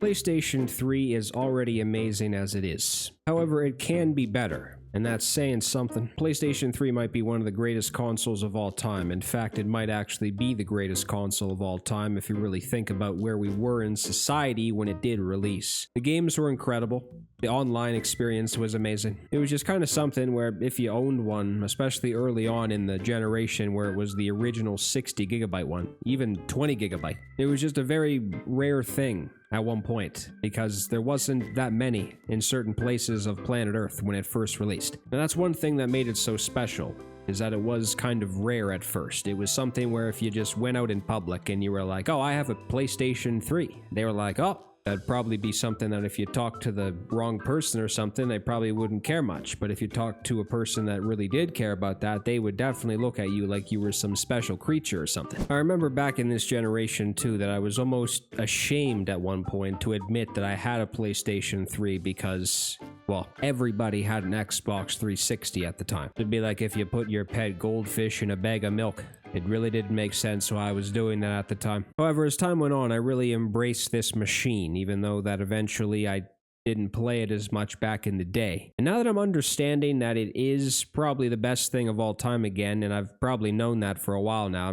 PlayStation 3 is already amazing as it is. However, it can be better, and that's saying something. PlayStation 3 might be one of the greatest consoles of all time. In fact, it might actually be the greatest console of all time if you really think about where we were in society when it did release. The games were incredible. The online experience was amazing. It was just kind of something where if you owned one, especially early on in the generation where it was the original 60 gigabyte one, even 20 gigabyte, it was just a very rare thing at one point because there wasn't that many in certain places of planet Earth when it first released. And that's one thing that made it so special, is that it was kind of rare at first. It was something where if you just went out in public and you were like, oh, I have a PlayStation 3, they were like, oh, that'd probably be something that if you talked to the wrong person or something, they probably wouldn't care much. But if you talked to a person that really did care about that, they would definitely look at you like you were some special creature or something. I remember back in this generation too that I was almost ashamed at one point to admit that I had a PlayStation 3 because, well, everybody had an Xbox 360 at the time. It'd be like if you put your pet goldfish in a bag of milk. It really didn't make sense why I was doing that at the time. However, as time went on, I really embraced this machine, even though that eventually I didn't play it as much back in the day. And now that I'm understanding that it is probably the best thing of all time again, and I've probably known that for a while now,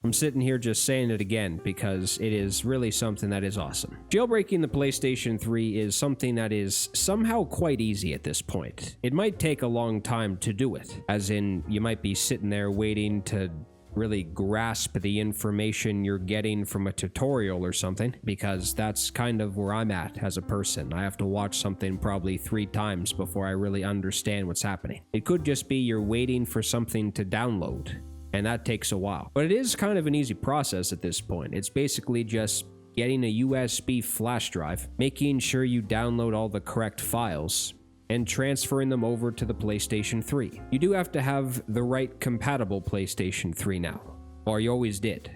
I'm sitting here just saying it again because it is really something that is awesome. Jailbreaking the PlayStation 3 is something that is somehow quite easy at this point. It might take a long time to do it, as in you might be sitting there waiting to really grasp the information you're getting from a tutorial or something, because that's kind of where I'm at as a person. I have to watch something probably 3 times before I really understand what's happening. It could just be you're waiting for something to download, and that takes a while. But it is kind of an easy process at this point. It's basically just getting a USB flash drive, making sure you download all the correct files, and transferring them over to the PlayStation 3. You do have to have the right compatible PlayStation 3 now, or you always did.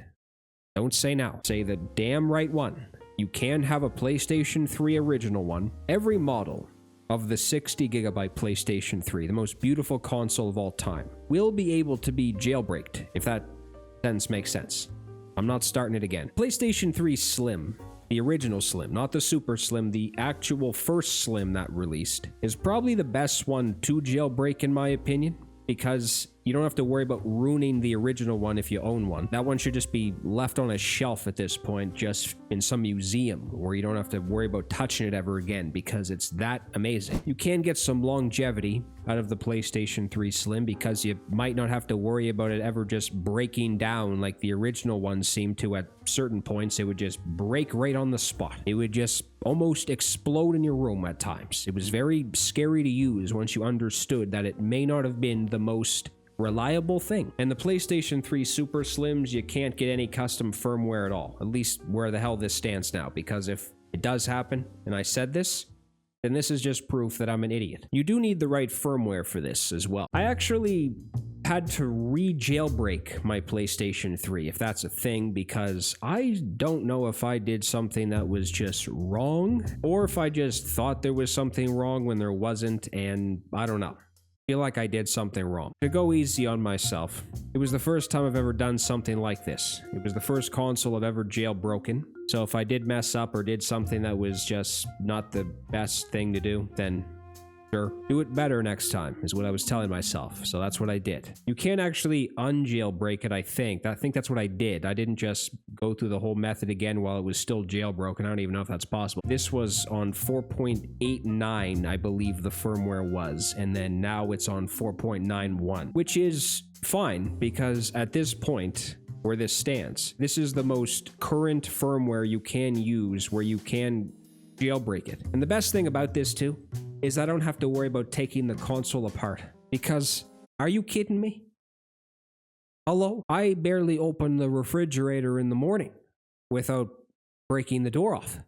Don't say now, say the damn right one. You can have a PlayStation 3 original one. Every model of the 60 gigabyte PlayStation 3, the most beautiful console of all time, will be able to be jailbreaked, if that sentence makes sense. I'm not starting it again. PlayStation 3 Slim, the original Slim, not the Super Slim, the actual first Slim that released, is probably the best one to jailbreak in my opinion, because you don't have to worry about ruining the original one if you own one. That one should just be left on a shelf at this point, just in some museum, where you don't have to worry about touching it ever again, because it's that amazing. You can get some longevity out of the PlayStation 3 Slim, because you might not have to worry about it ever just breaking down like the original one seemed to. At certain points, it would just break right on the spot. It would just almost explode in your room at times. It was very scary to use once you understood that it may not have been the most reliable thing. And the PlayStation 3 Super Slims, you can't get any custom firmware at all, at least where the hell this stands now, because if it does happen, and I said this, then this is just proof that I'm an idiot. You do need the right firmware for this as well. I actually had to re-jailbreak my PlayStation 3, if that's a thing, because I don't know if I did something that was just wrong, or if I just thought there was something wrong when there wasn't, and I don't know. I feel like I did something wrong. To go easy on myself, it was the first time I've ever done something like this. It was the first console I've ever jailbroken. So if I did mess up or did something that was just not the best thing to do, then sure, do it better next time, is what I was telling myself. So that's what I did. You can't actually unjailbreak it, I think. I think that's what I did. I didn't just go through the whole method again while it was still jailbroken. I don't even know if that's possible. This was on 4.89, I believe the firmware was, and then now it's on 4.91, which is fine, because at this point where this stands, this is the most current firmware you can use where you can jailbreak it. And the best thing about this too is I don't have to worry about taking the console apart, because are you kidding me? Hello? I barely open the refrigerator in the morning without breaking the door off.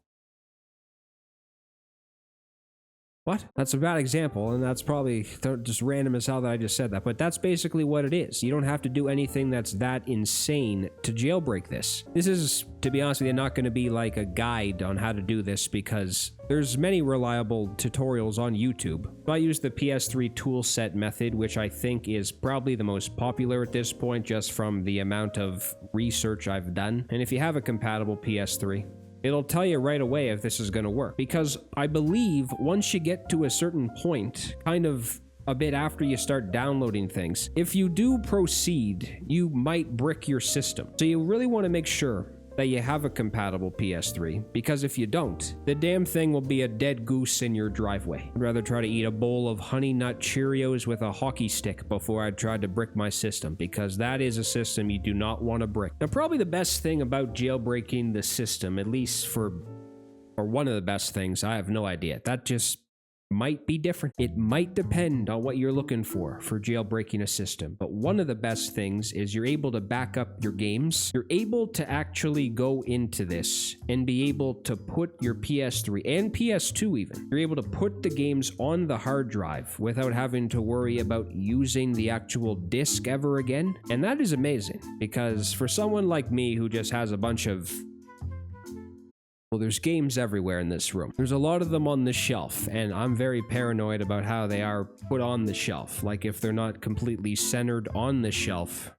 What? That's a bad example, and that's probably just random as hell that I just said that, but that's basically what it is. You don't have to do anything that's that insane to jailbreak this. This is, to be honest with you, not going to be like a guide on how to do this, because there's many reliable tutorials on YouTube. I use the PS3 toolset method, which I think is probably the most popular at this point, just from the amount of research I've done. And if you have a compatible PS3, It'll tell you right away if this is going to work, because I believe once you get to a certain point, kind of a bit after you start downloading things, if you do proceed, you might brick your system. So you really want to make sure that you have a compatible PS3, because if you don't, the damn thing will be a dead goose in your driveway. I'd rather try to eat a bowl of Honey Nut Cheerios with a hockey stick before I tried to brick my system, because that is a system you do not want to brick. Now, probably the best thing about jailbreaking the system, at least or one of the best things, I have no idea. That just might be different. It might depend on what you're looking for jailbreaking a system. But one of the best things is you're able to back up your games. You're able to actually go into this and be able to put your PS3 and PS2 even. You're able to put the games on the hard drive without having to worry about using the actual disc ever again. And that is amazing, because for someone like me who just has a bunch of... well, there's games everywhere in this room. There's a lot of them on the shelf, and I'm very paranoid about how they are put on the shelf. Like, if they're not completely centered on the shelf,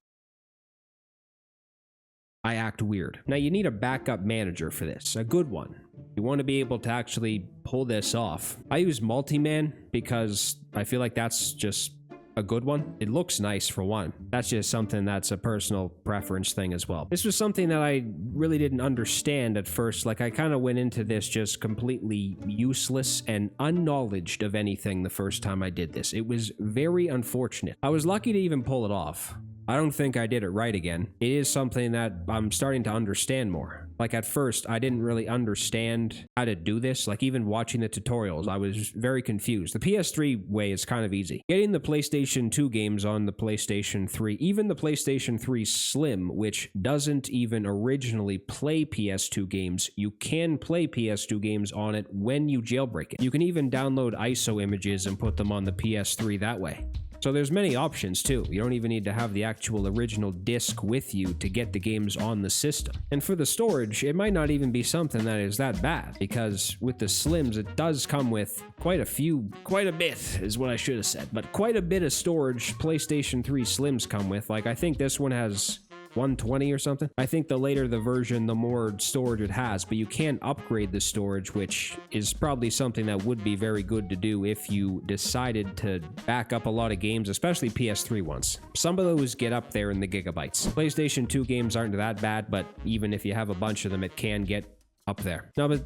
I act weird. Now, you need a backup manager for this, a good one. You want to be able to actually pull this off. I use Multiman because I feel like that's just a good one. It looks nice for one. That's just something that's a personal preference thing as well. This was something that I really didn't understand at first. Like, I kind of went into this just completely useless and unknowledged of anything the first time I did this. It was very unfortunate. I was lucky to even pull it off. I don't think I did it right again. It is something that I'm starting to understand more. Like, at first, I didn't really understand how to do this. Like, even watching the tutorials, I was very confused. The PS3 way is kind of easy. Getting the PlayStation 2 games on the PlayStation 3, even the PlayStation 3 Slim, which doesn't even originally play PS2 games, you can play PS2 games on it when you jailbreak it. You can even download ISO images and put them on the PS3 that way. So there's many options too. You don't even need to have the actual original disc with you to get the games on the system. And for the storage, it might not even be something that is that bad, because with the Slims, it does come with quite a bit is what I should have said, but quite a bit of storage PlayStation 3 Slims come with. Like, I think this one has 120 or something. I think the later the version, the more storage it has, but you can upgrade the storage, which is probably something that would be very good to do if you decided to back up a lot of games, especially PS3 ones. Some of those get up there in the gigabytes. PlayStation 2 games aren't that bad, but even if you have a bunch of them, it can get up there. No, but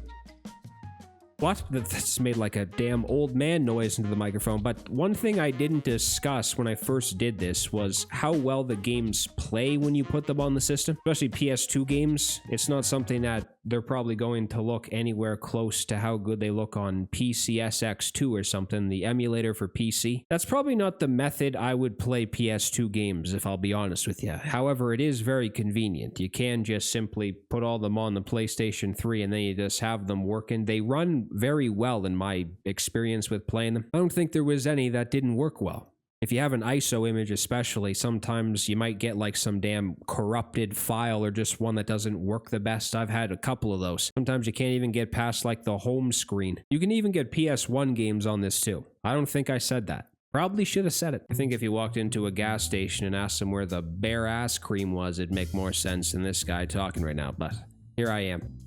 what? That's made like a damn old man noise into the microphone. But one thing I didn't discuss when I first did this was how well the games play when you put them on the system. Especially PS2 games. It's not something that they're probably going to look anywhere close to how good they look on PCSX2 or something, the emulator for PC. That's probably not the method I would play PS2 games, if I'll be honest with you. However, it is very convenient. You can just simply put all them on the PlayStation 3 and then you just have them working. They run very well in my experience with playing them. I don't think there was any that didn't work well. If you have an ISO image especially, sometimes you might get like some damn corrupted file or just one that doesn't work the best. I've had a couple of those. Sometimes you can't even get past like the home screen. You can even get PS1 games on this too. I don't think I said that. Probably should have said it. I think if you walked into a gas station and asked them where the bare ass cream was, it'd make more sense than this guy talking right now, but here I am.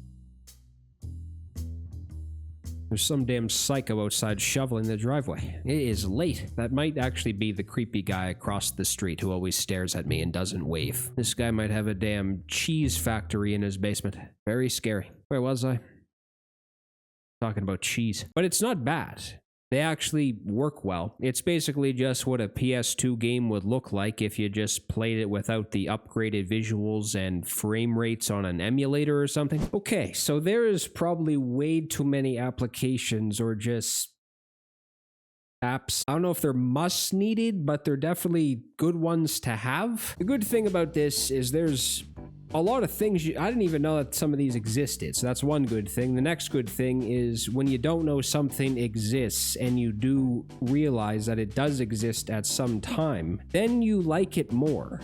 There's some damn psycho outside shoveling the driveway. It is late. That might actually be the creepy guy across the street who always stares at me and doesn't wave. This guy might have a damn cheese factory in his basement. Very scary. Where was I? Talking about cheese. But it's not bad. They actually work well. It's basically just what a PS2 game would look like if you just played it without the upgraded visuals and frame rates on an emulator or something. Okay, so there is probably way too many applications or just apps. I don't know if they're must needed, but they're definitely good ones to have. The good thing about this is there's a lot of things I didn't even know that some of these existed, so that's one good thing. The next good thing is when you don't know something exists and you do realize that it does exist at some time, then you like it more.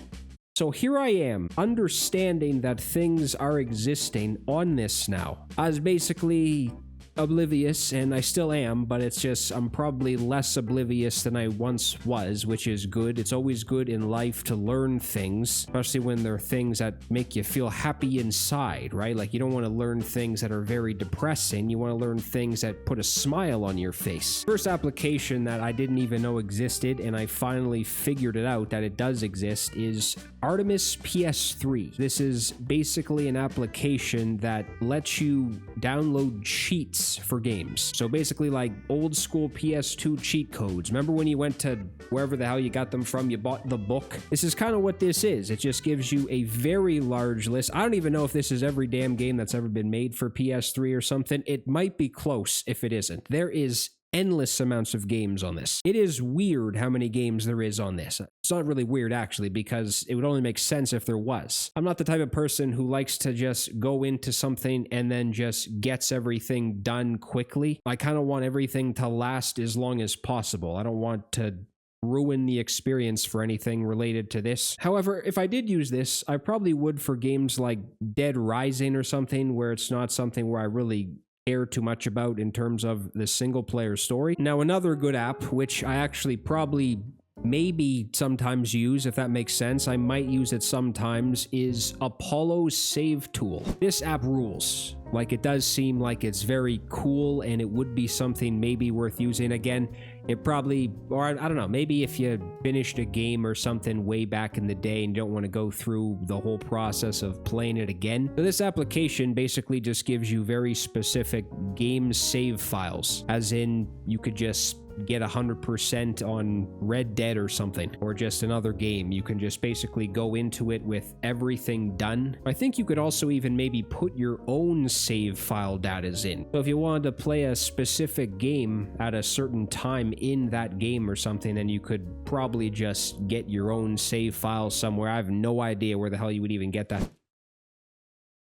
So here I am, understanding that things are existing on this now. I was basically oblivious, and I still am, but it's just I'm probably less oblivious than I once was, which is good. It's always good in life to learn things, especially when they're things that make you feel happy inside, right? Like, you don't want to learn things that are very depressing. You want to learn things that put a smile on your face. First application that I didn't even know existed, and I finally figured it out that it does exist, is Artemis PS3. This is basically an application that lets you download cheats for games. So basically like old school PS2 cheat codes. Remember when you went to wherever the hell you got them from, you bought the book? This is kind of what this is. It just gives you a very large list. I don't even know if this is every damn game that's ever been made for PS3 or something. It might be close if it isn't. There is endless amounts of games on this. It is weird how many games there is on this. It's not really weird, actually, because it would only make sense if there was. I'm not the type of person who likes to just go into something and then just gets everything done quickly. I kind of want everything to last as long as possible. I don't want to ruin the experience for anything related to this. However, if I did use this, I probably would for games like Dead Rising or something, where it's not something where I really care too much about in terms of the single player story. Now, another good app, which I actually probably maybe sometimes use, if that makes sense, I might use it sometimes, is Apollo's Save Tool. This app rules. Like, it does seem like it's very cool, and it would be something maybe worth using. Again, it probably, or I don't know, maybe if you finished a game or something way back in the day and you don't want to go through the whole process of playing it again. So this application basically just gives you very specific game save files, as in you could just get 100% on Red Dead or something, or just another game. You can just basically go into it with everything done. I think you could also even maybe put your own save file datas in. So if you wanted to play a specific game at a certain time in that game or something, then you could probably just get your own save file somewhere. I have no idea where the hell you would even get that.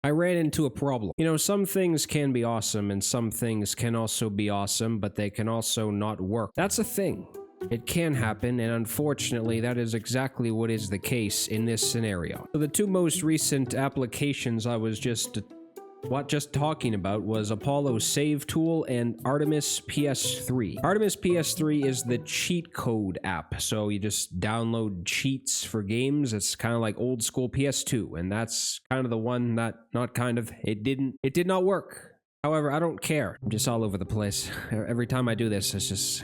I ran into a problem. You know, some things can be awesome and some things can also be awesome, but they can also not work. That's a thing. It can happen, and unfortunately, that is exactly what is the case in this scenario. So the two most recent applications I was just talking about was Apollo's Save Tool and Artemis PS3. Artemis PS3 is the cheat code app, so you just download cheats for games. It's kind of like old school PS2, and that's kind of the one that, not kind of, it did not work. However, I don't care. I'm just all over the place. Every time I do this, it's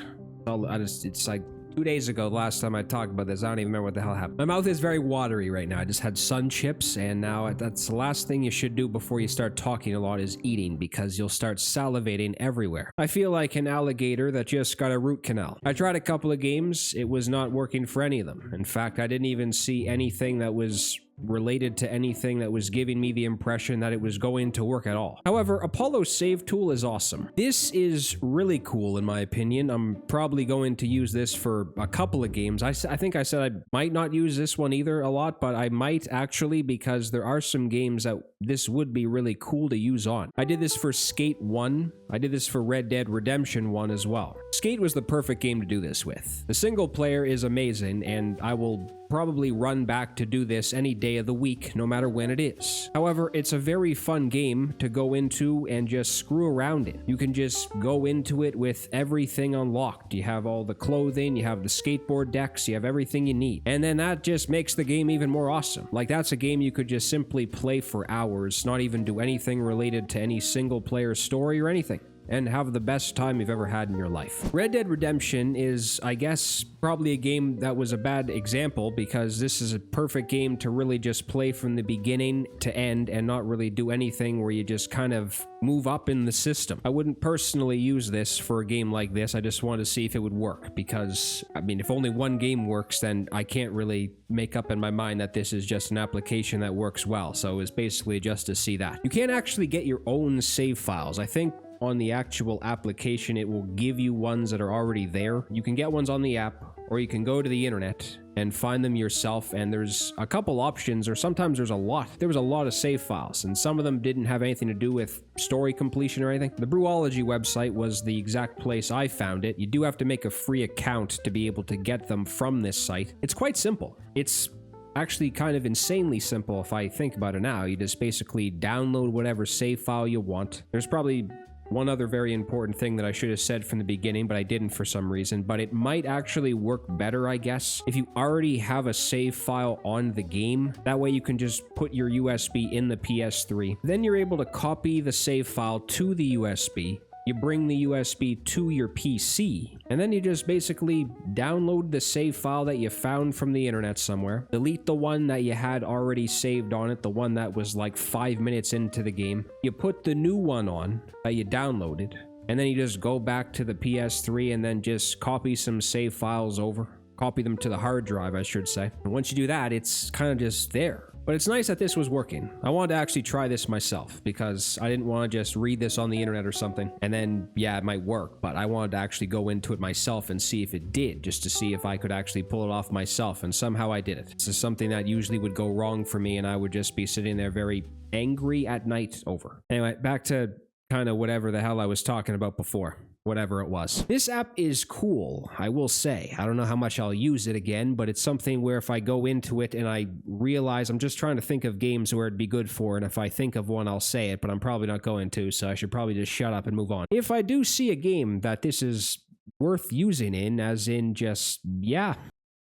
like 2 days ago, last time I talked about this, I don't even remember what the hell happened. My mouth is very watery right now. I just had sun chips, and now that's the last thing you should do before you start talking a lot is eating, because you'll start salivating everywhere. I feel like an alligator that just got a root canal. I tried a couple of games. It was not working for any of them. In fact, I didn't even see anything that was related to anything that was giving me the impression that it was going to work at all. However, Apollo's Save Tool is awesome. This is really cool in my opinion. I'm probably going to use this for a couple of games. I think I said I might not use this one either a lot, but I might actually, because there are some games that this would be really cool to use on. I did this for Skate 1. I did this for Red Dead Redemption 1 as well. Skate was the perfect game to do this with. The single player is amazing, and I will probably run back to do this any day of the week, no matter when it is. However, it's a very fun game to go into and just screw around in. You can just go into it with everything unlocked. You have all the clothing, you have the skateboard decks, you have everything you need. And then that just makes the game even more awesome. Like, that's a game you could just simply play for hours, not even do anything related to any single player story or anything, and have the best time you've ever had in your life. Red Dead Redemption is, I guess, probably a game that was a bad example, because this is a perfect game to really just play from the beginning to end and not really do anything where you just kind of move up in the system. I wouldn't personally use this for a game like this. I just wanted to see if it would work, because, I mean, if only one game works, then I can't really make up in my mind that this is just an application that works well. So it was basically just to see that. You can't actually get your own save files. I think on the actual application, it will give you ones that are already there. You can get ones on the app, or you can go to the internet and find them yourself, and there's a couple options, or sometimes there's a lot. There was a lot of save files, and some of them didn't have anything to do with story completion or anything. The Brewology website was the exact place I found it. You do have to make a free account to be able to get them from this site. It's quite simple. It's actually kind of insanely simple if I think about it now. You just basically download whatever save file you want. There's probably one other very important thing that I should have said from the beginning, but I didn't for some reason, but it might actually work better, I guess, if you already have a save file on the game. That way you can just put your USB in the PS3. Then you're able to copy the save file to the USB. You bring the USB to your PC, and then you just basically download the save file that you found from the internet somewhere, delete the one that you had already saved on it, the one that was like 5 minutes into the game. You put the new one on that you downloaded, and then you just go back to the PS3 and then just copy some save files over. Copy them to the hard drive, I should say. And once you do that, it's kind of just there. But it's nice that this was working. I wanted to actually try this myself because I didn't want to just read this on the internet or something and then, yeah, it might work, but I wanted to actually go into it myself and see if it did, just to see if I could actually pull it off myself, and somehow I did it. This is something that usually would go wrong for me, and I would just be sitting there very angry at night over. Anyway, back to kind of whatever the hell I was talking about before. Whatever it was. This app is cool, I will say. I don't know how much I'll use it again, but it's something where if I go into it and I realize, I'm just trying to think of games where it'd be good for, and if I think of one, I'll say it, but I'm probably not going to, so I should probably just shut up and move on. If I do see a game that this is worth using in, as in just, yeah,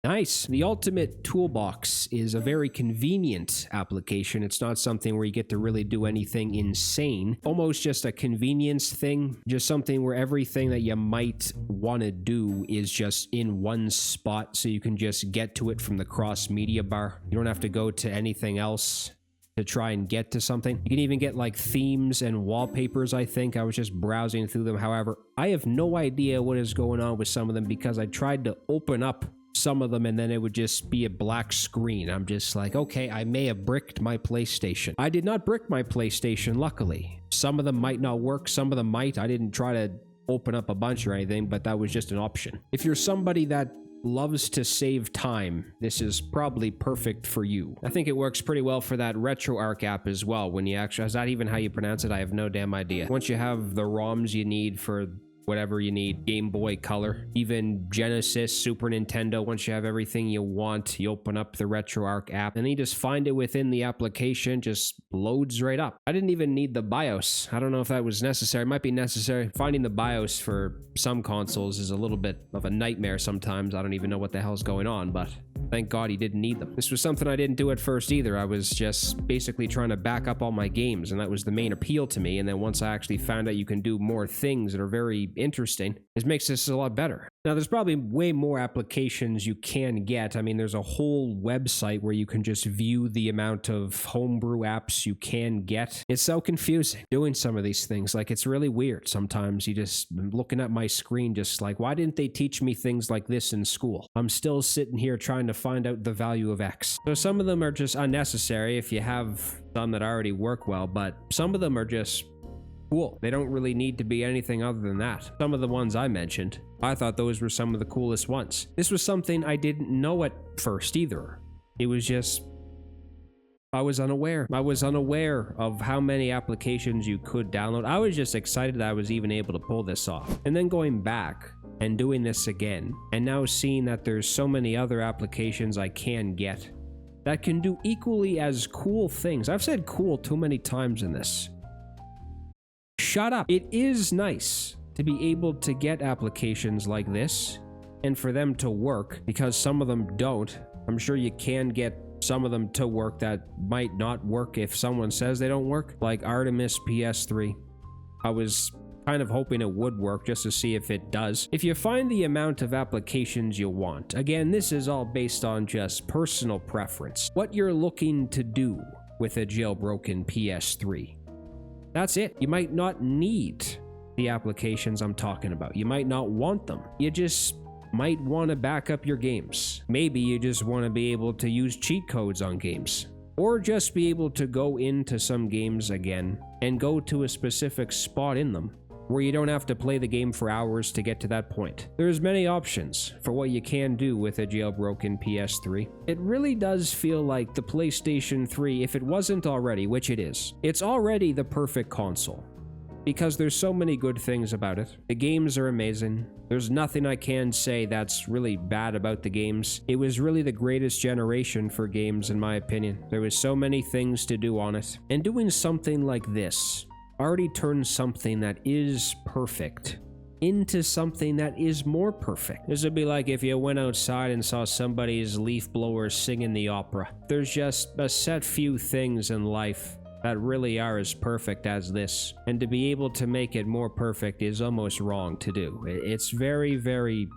nice. The Ultimate Toolbox is a very convenient application. It's not something where you get to really do anything insane. Almost just a convenience thing. Just something where everything that you might want to do is just in one spot, so you can just get to it from the cross media bar. You don't have to go to anything else to try and get to something. You can even get like themes and wallpapers, I think. I was just browsing through them. However, I have no idea what is going on with some of them because I tried to open up some of them and then it would just be a black screen. I'm just like, okay, I may have bricked my PlayStation. I did not brick my PlayStation, luckily. Some of them might not work, some of them might. I didn't try to open up a bunch or anything, but that was just an option. If you're somebody that loves to save time, this is probably perfect for you. I think it works pretty well for that RetroArch app as well. When you actually, is that even how you pronounce it? I have no damn idea. Once you have the ROMs you need for whatever you need, Game Boy Color, even Genesis, Super Nintendo, once you have everything you want, you open up the RetroArch app, and you just find it within the application, just loads right up. I didn't even need the BIOS. I don't know if that was necessary. It might be necessary. Finding the BIOS for some consoles is a little bit of a nightmare sometimes. I don't even know what the hell's going on, but thank God he didn't need them. This was something I didn't do at first either. I was just basically trying to back up all my games, and that was the main appeal to me. And then once I actually found out you can do more things that are very interesting, it makes this a lot better. Now, there's probably way more applications you can get. I mean, there's a whole website where you can just view the amount of homebrew apps you can get. It's so confusing doing some of these things. Like, it's really weird. Sometimes you just looking at my screen, just like, why didn't they teach me things like this in school? I'm still sitting here trying to find out the value of X. So some of them are just unnecessary if you have some that already work well, but some of them are just cool. They don't really need to be anything other than that. Some of the ones I mentioned, I thought those were some of the coolest ones. This was something I didn't know at first either. It was just, I was unaware. I was unaware of how many applications you could download. I was just excited that I was even able to pull this off. And then going back and doing this again, and now seeing that there's so many other applications I can get that can do equally as cool things. I've said cool too many times in this. Shut up. It is nice to be able to get applications like this and for them to work, because some of them don't. I'm sure you can get some of them to work that might not work if someone says they don't work, like Artemis PS3. I was kind of hoping it would work just to see if it does. If you find the amount of applications you want, again, this is all based on just personal preference, what you're looking to do with a jailbroken PS3. That's it. You might not need the applications I'm talking about. You might not want them. You just might want to back up your games. Maybe you just want to be able to use cheat codes on games, or just be able to go into some games again and go to a specific spot in them where you don't have to play the game for hours to get to that point. There's many options for what you can do with a jailbroken PS3. It really does feel like the PlayStation 3, if it wasn't already, which it is, it's already the perfect console, because there's so many good things about it. The games are amazing. There's nothing I can say that's really bad about the games. It was really the greatest generation for games, in my opinion. There was so many things to do on it, and doing something like this already turned something that is perfect into something that is more perfect. This would be like if you went outside and saw somebody's leaf blower singing the opera. There's just a set few things in life that really are as perfect as this, and to be able to make it more perfect is almost wrong to do. It's very, very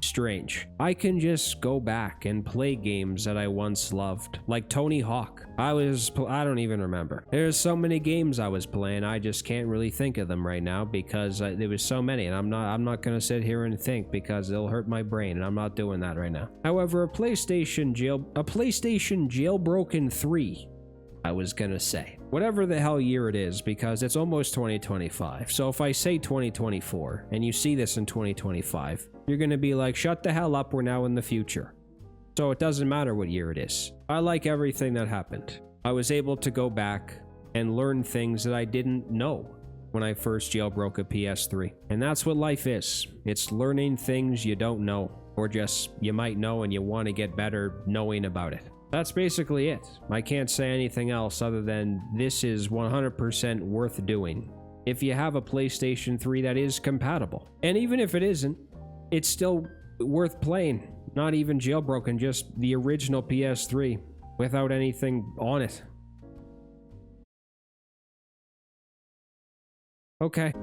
strange. I can just go back and play games that I once loved, like Tony Hawk. I don't even remember. There's so many games I was playing, I just can't really think of them right now because there was so many, and I'm not gonna sit here and think because it'll hurt my brain, and I'm not doing that right now. However, a PlayStation Jailbroken 3, I was gonna say. Whatever the hell year it is, because it's almost 2025. So if I say 2024, and you see this in 2025, you're gonna be like, shut the hell up, we're now in the future. So it doesn't matter what year it is. I like everything that happened. I was able to go back and learn things that I didn't know when I first jailbroke a PS3. And that's what life is. It's learning things you don't know, or just you might know and you want to get better knowing about it. That's basically it. I can't say anything else other than this is 100% worth doing if you have a PlayStation 3 that is compatible. And even if it isn't, it's still worth playing. Not even jailbroken, just the original PS3 without anything on it. Okay.